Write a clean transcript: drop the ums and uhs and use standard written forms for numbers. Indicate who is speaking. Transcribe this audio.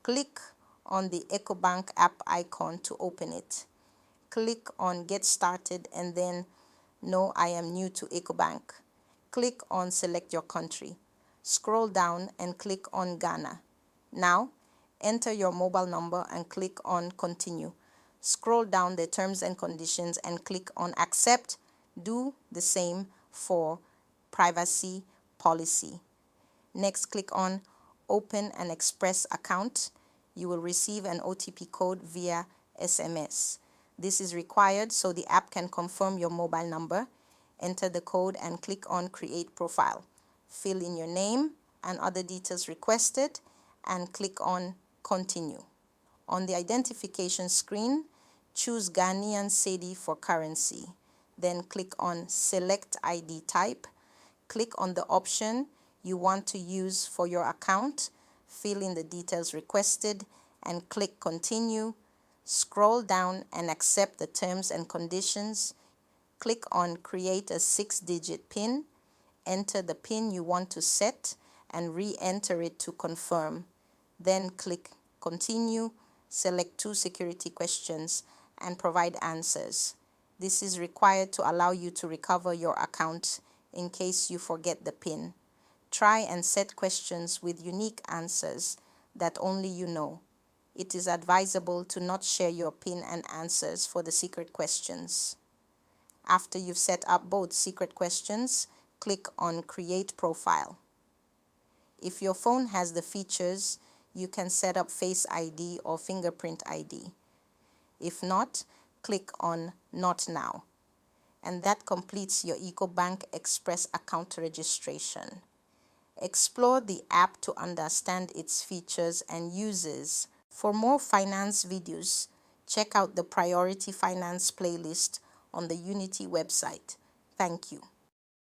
Speaker 1: Click on the Ecobank app icon to open it. Click on Get Started and then No, I am new to Ecobank. Click on Select your country. Scroll down and click on Ghana. Now, enter your mobile number and click on Continue. Scroll down the terms and conditions and click on Accept. Do the same for Privacy Policy. Next, click on Open an Express account. You will receive an OTP code via SMS. This is required so the app can confirm your mobile number. Enter the code and click on Create Profile. Fill in your name and other details requested and click on Continue. On the identification screen, choose Ghanaian Cedi for currency. Then click on Select ID Type. Click on the option you want to use for your account. Fill in the details requested and click Continue. Scroll down and accept the terms and conditions. Click on Create a 6-digit PIN. Enter the PIN you want to set and re-enter it to confirm. Then click Continue. Select 2 security questions and provide answers. This is required to allow you to recover your account in case you forget the PIN. Try and set questions with unique answers that only you know. It is advisable to not share your PIN and answers for the secret questions. After you've set up both secret questions, click on Create Profile. If your phone has the features, you can set up Face ID or Fingerprint ID. If not, click on Not Now. And that completes your Ecobank Express account registration. Explore the app to understand its features and uses. For more finance videos, check out the Priority Finance playlist on the Unity website. Thank you.